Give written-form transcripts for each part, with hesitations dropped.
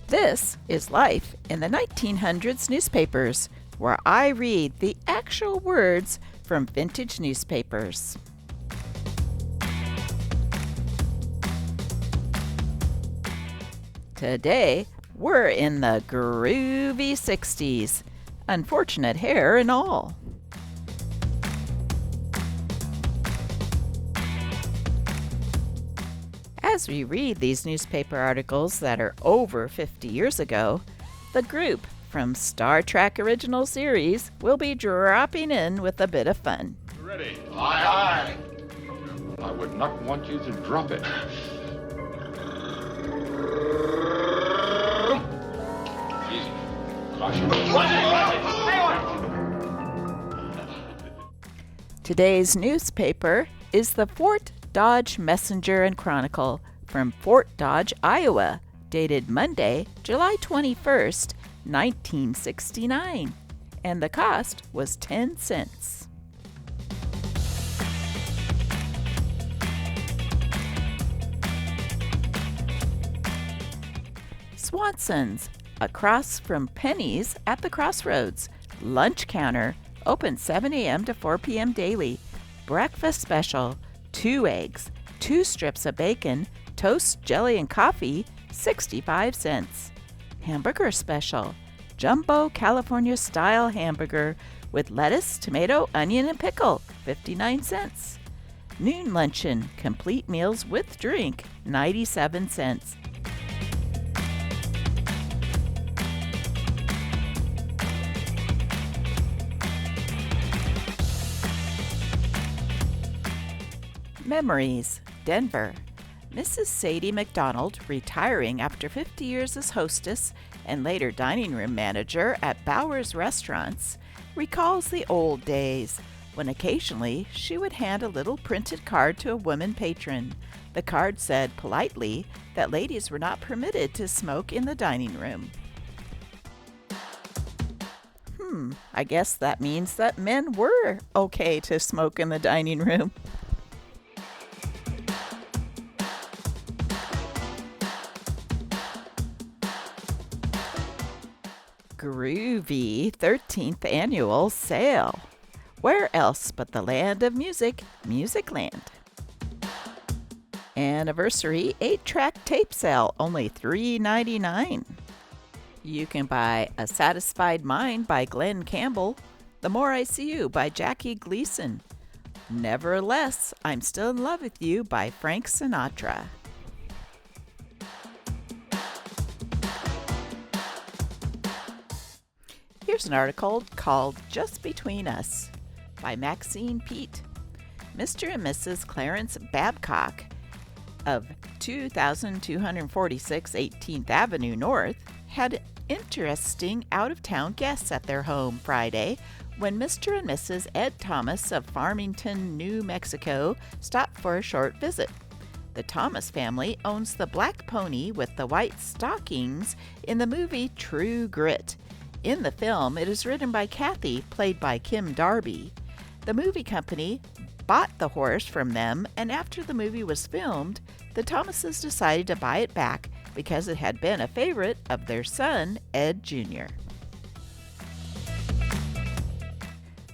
This is Life in the 1900s newspapers, where I read the actual words from vintage newspapers. Today, we're in the groovy 60s, unfortunate hair and all. As we read these newspaper articles that are over 50 years ago, the group from Star Trek Original Series will be dropping in with a bit of fun. Ready? Aye, aye. I would not want you to drop it. Easy. Caution. Today's newspaper is the Fort Dodge Messenger and Chronicle from Fort Dodge, Iowa, dated Monday, July 21st, 1969, and the cost was 10 cents. Swanson's, across from Penny's at the Crossroads, lunch counter, open 7 a.m. to 4 p.m. daily, breakfast special, 2 eggs, 2 strips of bacon, toast, jelly, and coffee, 65 cents. Hamburger special, jumbo California-style hamburger with lettuce, tomato, onion, and pickle, 59 cents. Noon luncheon, complete meals with drink, 97 cents. Memories, Denver. Mrs. Sadie McDonald, retiring after 50 years as hostess and later dining room manager at Bowers Restaurants, recalls the old days when occasionally she would hand a little printed card to a woman patron. The card said politely that ladies were not permitted to smoke in the dining room. I guess that means that men were okay to smoke in the dining room. Groovy 13th annual sale. Where else but the land of music, Musicland. Anniversary 8-track tape sale, only $3.99. You can buy A Satisfied Mind by Glenn Campbell, The More I See You by Jackie Gleason, Nevertheless, I'm Still in Love with You by Frank Sinatra. Here's an article called Just Between Us by Maxine Pete. Mr. and Mrs. Clarence Babcock of 2246 18th Avenue North had interesting out-of-town guests at their home Friday when Mr. and Mrs. Ed Thomas of Farmington, New Mexico stopped for a short visit. The Thomas family owns the black pony with the white stockings in the movie True Grit. In the film, it is ridden by Kathy, played by Kim Darby. The movie company bought the horse from them, and after the movie was filmed, the Thomases decided to buy it back because it had been a favorite of their son, Ed Jr.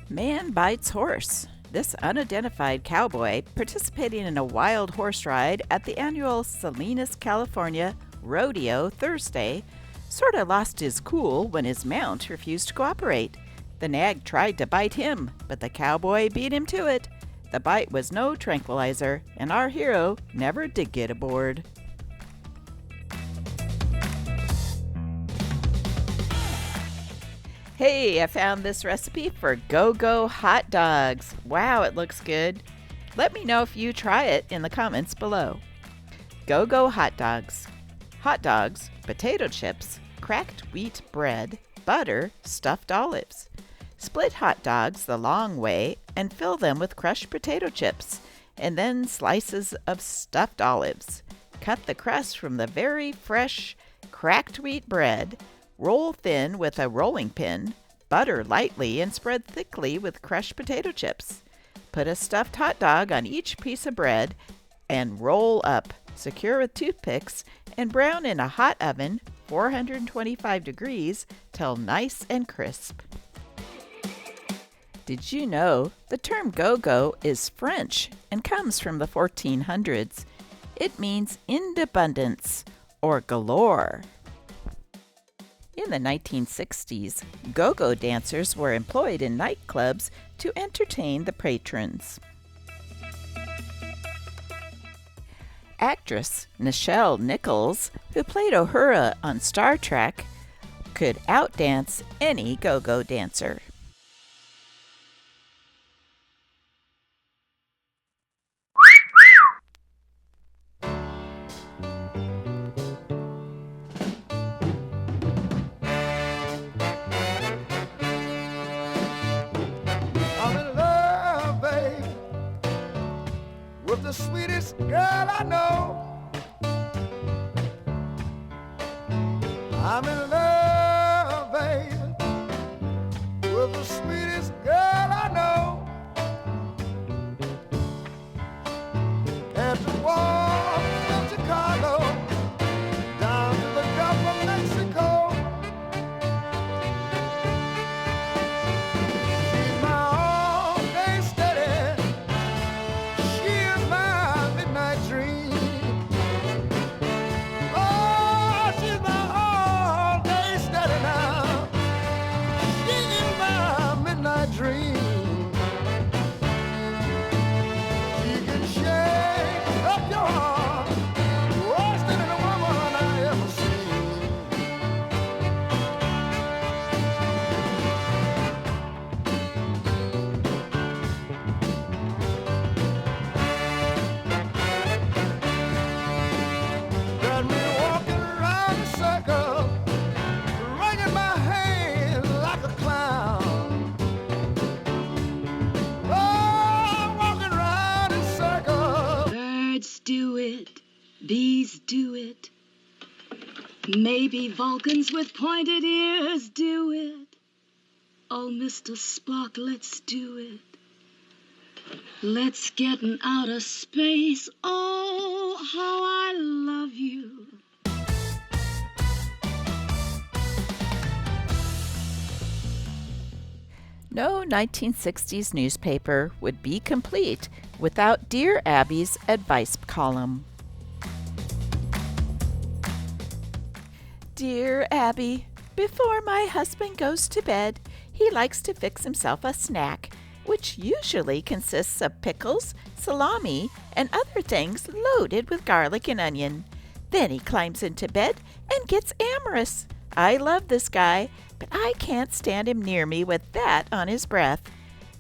Man bites horse. This unidentified cowboy, participating in a wild horse ride at the annual Salinas, California rodeo Thursday, sort of lost his cool when his mount refused to cooperate. The nag tried to bite him, but the cowboy beat him to it. The bite was no tranquilizer, and our hero never did get aboard. Hey, I found this recipe for go-go hot dogs. Wow, it looks good. Let me know if you try it in the comments below. Go-go hot dogs. Hot dogs, potato chips, cracked wheat bread, butter, stuffed olives. Split hot dogs the long way and fill them with crushed potato chips, and then slices of stuffed olives. Cut the crust from the very fresh cracked wheat bread, roll thin with a rolling pin, butter lightly, and spread thickly with crushed potato chips. Put a stuffed hot dog on each piece of bread and roll up, secure with toothpicks, and brown in a hot oven 425 degrees till nice and crisp. Did you know the term go-go is French and comes from the 1400s? It means in abundance or galore. In the 1960s, go-go dancers were employed in nightclubs to entertain the patrons. Actress Nichelle, who played Uhura on Star Trek, could outdance any go-go dancer. I'm in love, babe, with the sweetest girl I know. I'm in love, babe, with the sweetest girl I know. As we walk from Chicago down to the Gulf of Mexico, she's my all-day steady. She is my midnight dream. Oh, she's my all-day steady now. She is my midnight dream. She can shake up your heart worse than any woman I ever seen. Got me walking around the circle, wringing my hands like a clown. Oh, walking around in circles. Birds do it, bees do it. Maybe Vulcans with pointed ears do it. Oh, Mr. Spock, let's do it. Let's get in outer space. Oh, how I love you. No 1960s newspaper would be complete without Dear Abby's advice column. Dear Abby, before my husband goes to bed, he likes to fix himself a snack, which usually consists of pickles, salami, and other things loaded with garlic and onion. Then he climbs into bed and gets amorous. I love this guy, but I can't stand him near me with that on his breath.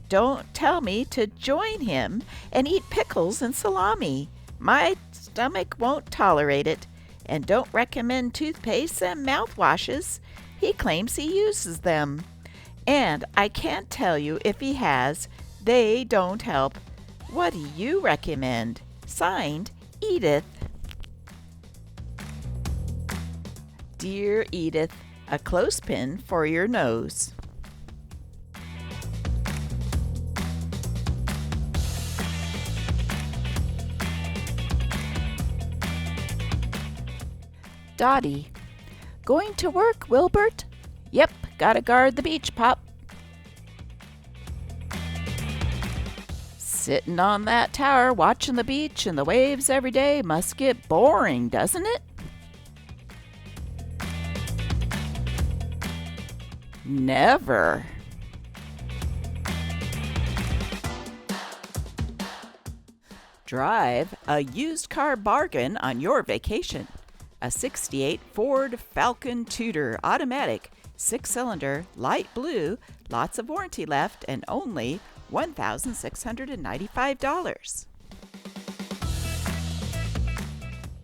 Don't tell me to join him and eat pickles and salami. My stomach won't tolerate it. And don't recommend toothpaste and mouthwashes. He claims he uses them. And I can't tell you if he has. They don't help. What do you recommend? Signed, Edith. Dear Edith, a clothespin for your nose. Dottie, going to work, Wilbert? Yep, gotta guard the beach, Pop. Sitting on that tower watching the beach and the waves every day must get boring, doesn't it? Never. Drive a used car bargain on your vacation. A 68 Ford Falcon Tudor automatic, 6-cylinder, light blue, lots of warranty left, and only $1,695.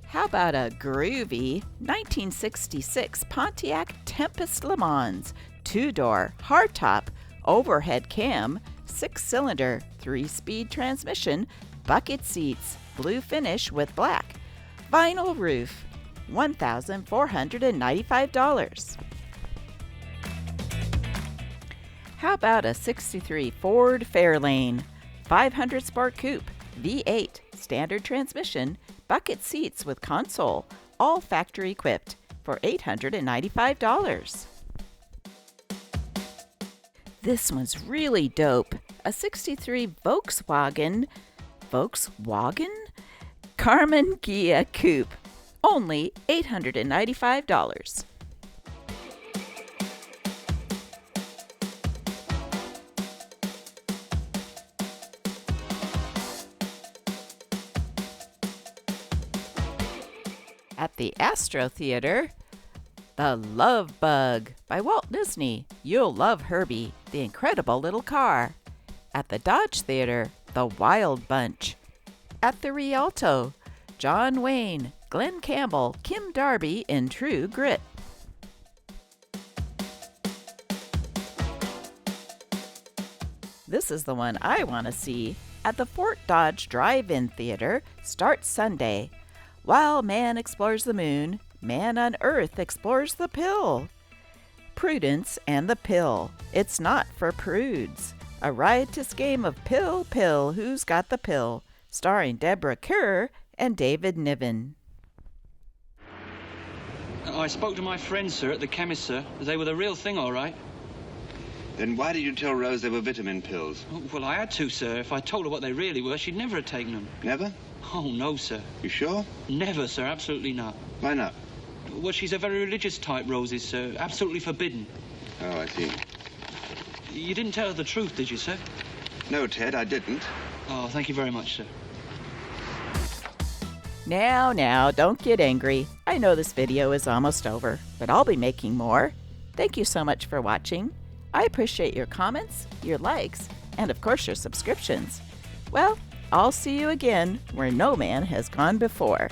How about a groovy 1966 Pontiac Tempest Le Mans, 2-door, hardtop, overhead cam, 6-cylinder, 3-speed transmission, bucket seats, blue finish with black, vinyl roof, $1,495. How about a 63 Ford Fairlane, 500 Sport Coupe, V8, standard transmission, bucket seats with console, all factory equipped, for $895. This one's really dope. A 63 Volkswagen Carmen Ghia Coupe, only $895. At the Astro Theater, The Love Bug by Walt Disney. You'll love Herbie, the incredible little car. At the Dodge Theater, The Wild Bunch. At the Rialto, John Wayne, Glenn Campbell, Kim Darby in True Grit. This is the one I want to see. At the Fort Dodge Drive-In Theater, starts Sunday. While man explores the moon, man on Earth explores the pill. Prudence and the Pill. It's not for prudes. A riotous game of pill, pill, who's got the pill? Starring Deborah Kerr and David Niven. I spoke to my friends, sir, at the chemist, sir. They were the real thing, all right. Then why did you tell Rose they were vitamin pills? Oh, well, I had to, sir. If I told her what they really were, she'd never have taken them. Never? Oh, no, sir. You sure? Never, sir. Absolutely not. Why not? Well, she's a very religious type, Rose is, sir. Absolutely forbidden. Oh, I see. You didn't tell her the truth, did you, sir? No, Ted, I didn't. Oh, thank you very much, sir. Now, don't get angry. I know this video is almost over, but I'll be making more. Thank you so much for watching. I appreciate your comments, your likes, and of course your subscriptions. Well, I'll see you again where no man has gone before.